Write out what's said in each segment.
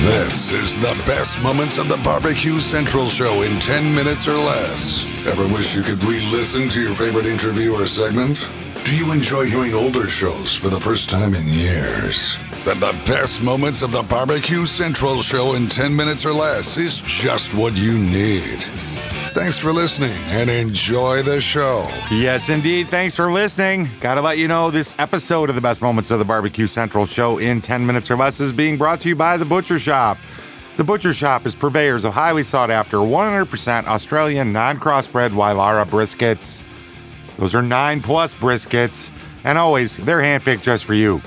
This is the best moments of the Barbecue Central Show in 10 minutes or less. Ever wish you could re-listen to your favorite interview or segment? Do you enjoy hearing older shows for the first time in years? Then the best moments of the Barbecue Central Show in 10 minutes or less is just what you need. Thanks for listening and enjoy the show. Yes, indeed. Thanks for listening. Gotta let you know this episode of the best moments of the Barbecue Central Show in 10 minutes or less is being brought to you by The Butcher Shop. The Butcher Shop is purveyors of highly sought after 100% Australian non-crossbred Wylarah briskets. Those are 9+ briskets, and always, they're handpicked just for you.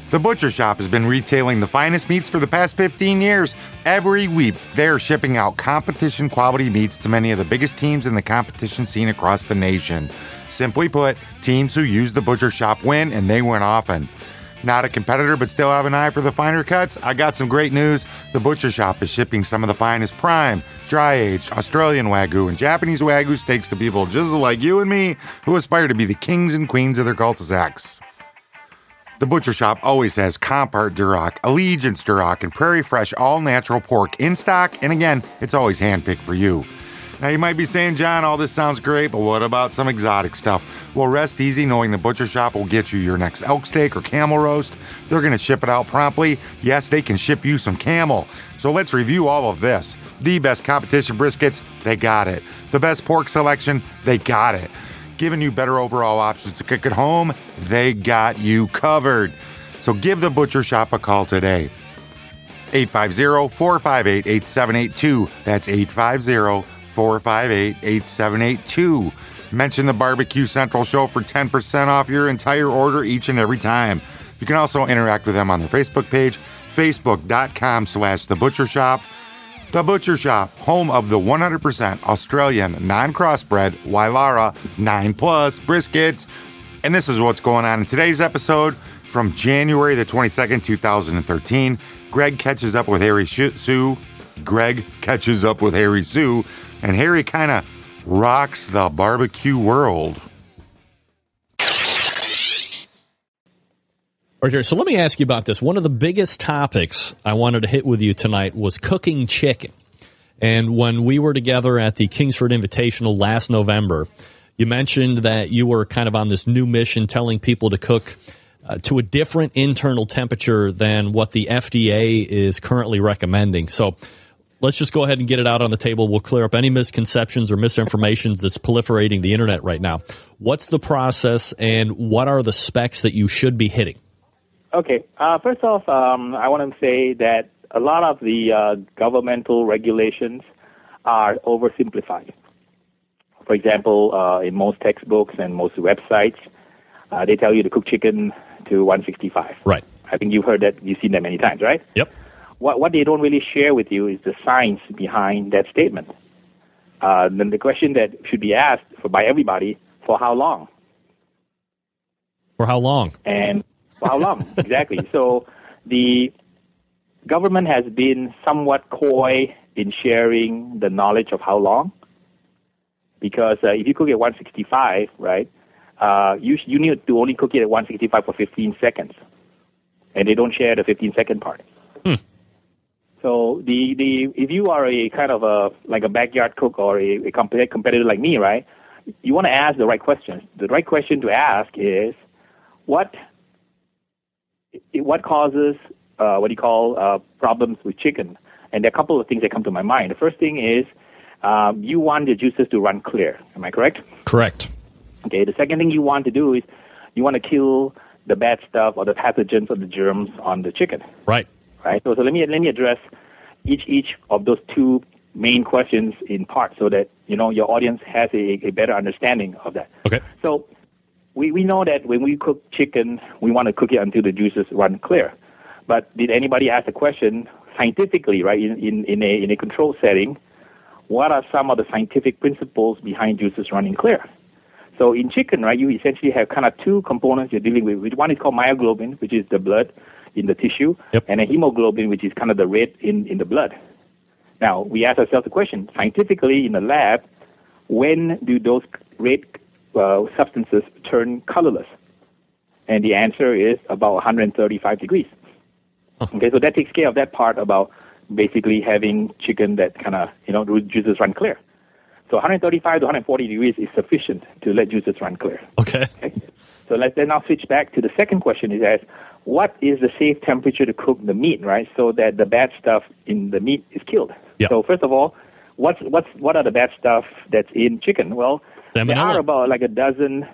The Butcher Shop has been retailing the finest meats for the past 15 years. Every week, they're shipping out competition quality meats to many of the biggest teams in the competition scene across the nation. Simply put, teams who use the Butcher Shop win, and they win often. Not a competitor, but still have an eye for the finer cuts? I got some great news. The Butcher Shop is shipping some of the finest prime, dry-aged Australian Wagyu and Japanese Wagyu steaks to people just like you and me who aspire to be the kings and queens of their cul-de-sacs. The Butcher Shop always has Compart Duroc, Allegiance Duroc, and Prairie Fresh all-natural pork in stock, and again, it's always handpicked for you. Now, you might be saying, John, all this sounds great, but what about some exotic stuff? Well, rest easy knowing the Butcher Shop will get you your next elk steak or camel roast. They're going to ship it out promptly. Yes, they can ship you some camel. So let's review all of this. The best competition briskets, they got it. The best pork selection, they got it. Giving you better overall options to cook at home, they got you covered. So give the Butcher Shop a call today. 850-458-8782. That's 850-458-8782. Mention the Barbecue Central Show for 10% off your entire order each and every time. You can also interact with them on their Facebook page, facebook.com/thebutchershop. The Butcher Shop, home of the 100% Australian non-crossbred Wylarah 9+ briskets. And this is what's going on in today's episode. From January the 22nd, 2013, Greg catches up with Harry Sue. And Harry kind of rocks the barbecue world. All right, here. So let me ask you about this. One of the biggest topics I wanted to hit with you tonight was cooking chicken. And when we were together at the Kingsford Invitational last November, you mentioned that you were kind of on this new mission telling people to cook to a different internal temperature than what the FDA is currently recommending. So let's just go ahead and get it out on the table. We'll clear up any misconceptions or misinformation that's proliferating the internet right now. What's the process and what are the specs that you should be hitting? Okay. First off, I want to say that a lot of the governmental regulations are oversimplified. For example, in most textbooks and most websites, they tell you to cook chicken to 165. Right. I think you've heard that. You've seen that many times, right? Yep. What they don't really share with you is the science behind that statement. Then the question that should be asked by everybody, for how long? For how long? And for how long? Exactly. So the government has been somewhat coy in sharing the knowledge of how long. Because if you cook at 165, right, you need to only cook it at 165 for 15 seconds. And they don't share the 15-second part. So if you are a kind of a backyard cook or a competitor like me, right, you want to ask the right questions. The right question to ask is what causes problems with chicken? And there are a couple of things that come to my mind. The first thing is you want the juices to run clear. Am I correct? Correct. Okay. The second thing you want to do is you want to kill the bad stuff or the pathogens or the germs on the chicken. Right. Right. So let me address each of those two main questions in part so that your audience has a better understanding of that. Okay. So we know that when we cook chicken, we want to cook it until the juices run clear. But did anybody ask the question scientifically, right, in a controlled setting, what are some of the scientific principles behind juices running clear? So in chicken, right, you essentially have kind of two components you're dealing with. One is called myoglobin, which is the blood in the tissue, and a hemoglobin, which is kind of the red in the blood. Now, we ask ourselves the question, scientifically in the lab, when do those red substances turn colorless? And the answer is about 135 degrees. Okay, so that takes care of that part about basically having chicken that kind of, juices run clear. So 135 to 140 degrees is sufficient to let juices run clear. Okay. So let's then now switch back to the second question is asked, what is the safe temperature to cook the meat, right? So that the bad stuff in the meat is killed. Yep. So first of all, what are the bad stuff that's in chicken? Well, Salmonella. There are about like a dozen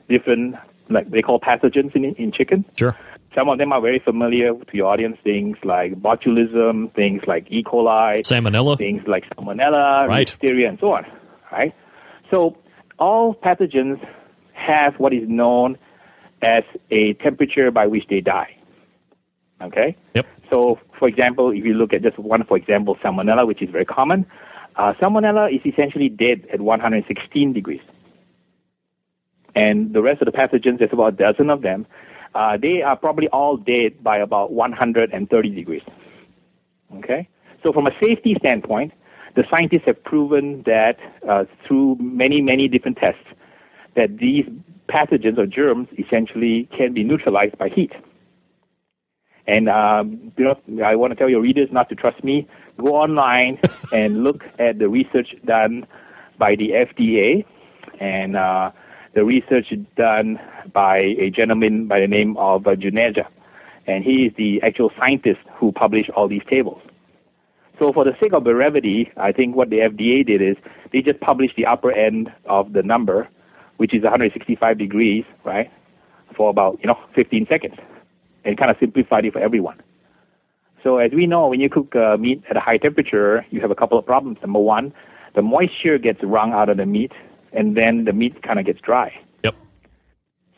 different, like they call pathogens in chicken. Sure. Some of them are very familiar to your audience, things like botulism, things like E. coli, Salmonella, things like salmonella, right. listeria, and so on. Right? So all pathogens have what is known as a temperature by which they die. Okay? Yep. So, for example, if you look at just one, for example, salmonella, which is very common, salmonella is essentially dead at 116 degrees. And the rest of the pathogens, there's about a dozen of them, they are probably all dead by about 130 degrees. Okay? So from a safety standpoint, the scientists have proven that through many, many different tests that these pathogens or germs essentially can be neutralized by heat. And, I want to tell your readers not to trust me. Go online and look at the research done by the FDA and the research done by a gentleman by the name of Juneja. And he is the actual scientist who published all these tables. So for the sake of brevity, I think what the FDA did is they just published the upper end of the number, which is 165 degrees, right, for about, 15 seconds, and kind of simplified it for everyone. So as we know, when you cook meat at a high temperature, you have a couple of problems. Number one, the moisture gets wrung out of the meat, and then the meat kind of gets dry. Yep.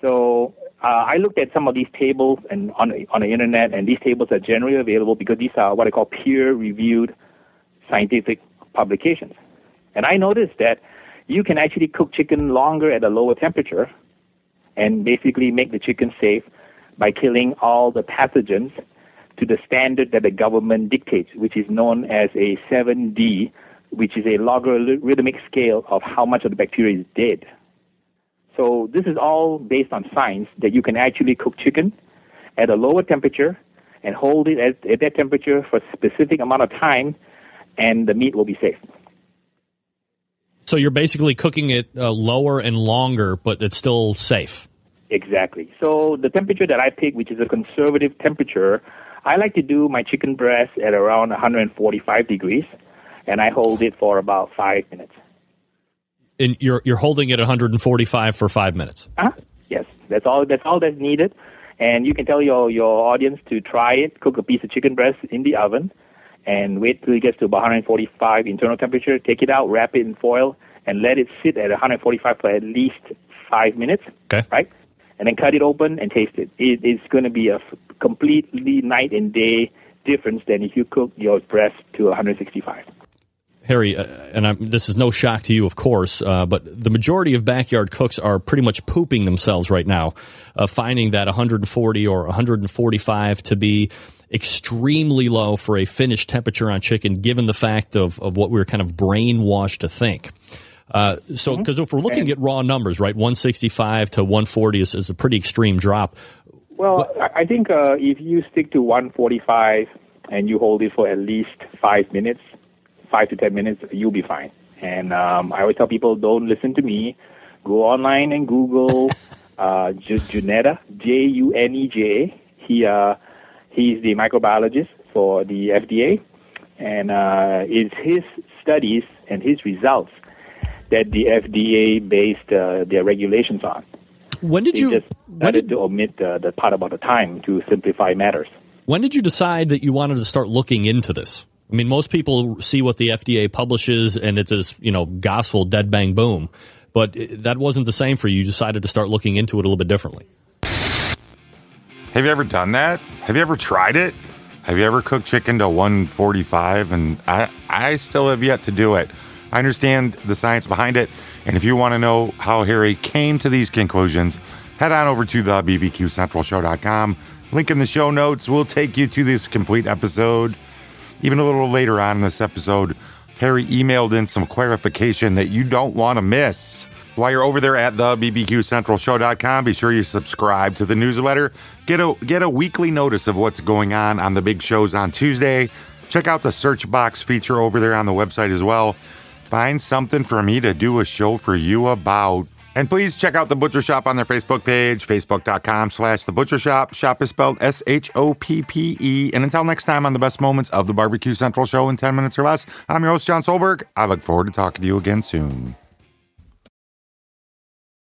So I looked at some of these tables and on the internet, and these tables are generally available because these are what I call peer-reviewed scientific publications. And I noticed that you can actually cook chicken longer at a lower temperature and basically make the chicken safe by killing all the pathogens to the standard that the government dictates, which is known as a 7D, which is a logarithmic scale of how much of the bacteria is dead. So this is all based on science that you can actually cook chicken at a lower temperature and hold it at that temperature for a specific amount of time, and the meat will be safe. So you're basically cooking it lower and longer, but it's still safe. Exactly. So the temperature that I pick, which is a conservative temperature, I like to do my chicken breast at around 145 degrees, and I hold it for about 5 minutes. And you're holding it at 145 for 5 minutes? Yes, that's all that's needed. And you can tell your audience to try it, cook a piece of chicken breast in the oven, and wait till it gets to about 145 internal temperature, take it out, wrap it in foil, and let it sit at 145 for at least 5 minutes, okay. Right? And then cut it open and taste it. It's going to be a completely night and day difference than if you cook your breast to 165. Harry, this is no shock to you, of course, but the majority of backyard cooks are pretty much pooping themselves right now, finding that 140 or 145 to be extremely low for a finished temperature on chicken, given the fact of what we were kind of brainwashed to think. Because if we're looking at raw numbers, right, 165 to 140 is a pretty extreme drop. Well, I think if you stick to 145 and you hold it for at least 5 minutes, 5 to 10 minutes, you'll be fine. And I always tell people, don't listen to me. Go online and Google Juneja, Juneja. He's the microbiologist for the FDA, and it's his studies and his results that the FDA based their regulations on. They just started to omit the part about the time to simplify matters. When did you decide that you wanted to start looking into this? I mean, most people see what the FDA publishes and it's as, gospel, dead bang boom. But that wasn't the same for you. You decided to start looking into it a little bit differently. Have you ever done that? Have you ever tried it? Have you ever cooked chicken to 145? And I still have yet to do it. I understand the science behind it. And if you want to know how Harry came to these conclusions, head on over to the bbqcentralshow.com. Link in the show notes will take you to this complete episode. Even a little later on in this episode, Harry emailed in some clarification that you don't want to miss. While you're over there at the bbqcentralshow.com, be sure you subscribe to the newsletter. Get a weekly notice of what's going on the big shows on Tuesday. Check out the search box feature over there on the website as well. Find something for me to do a show for you about. And please check out The Butcher Shop on their Facebook page, facebook.com/The Butcher Shop. Shop is spelled SHOPPE. And until next time on the best moments of the Barbecue Central Show in 10 minutes or less, I'm your host, John Solberg. I look forward to talking to you again soon.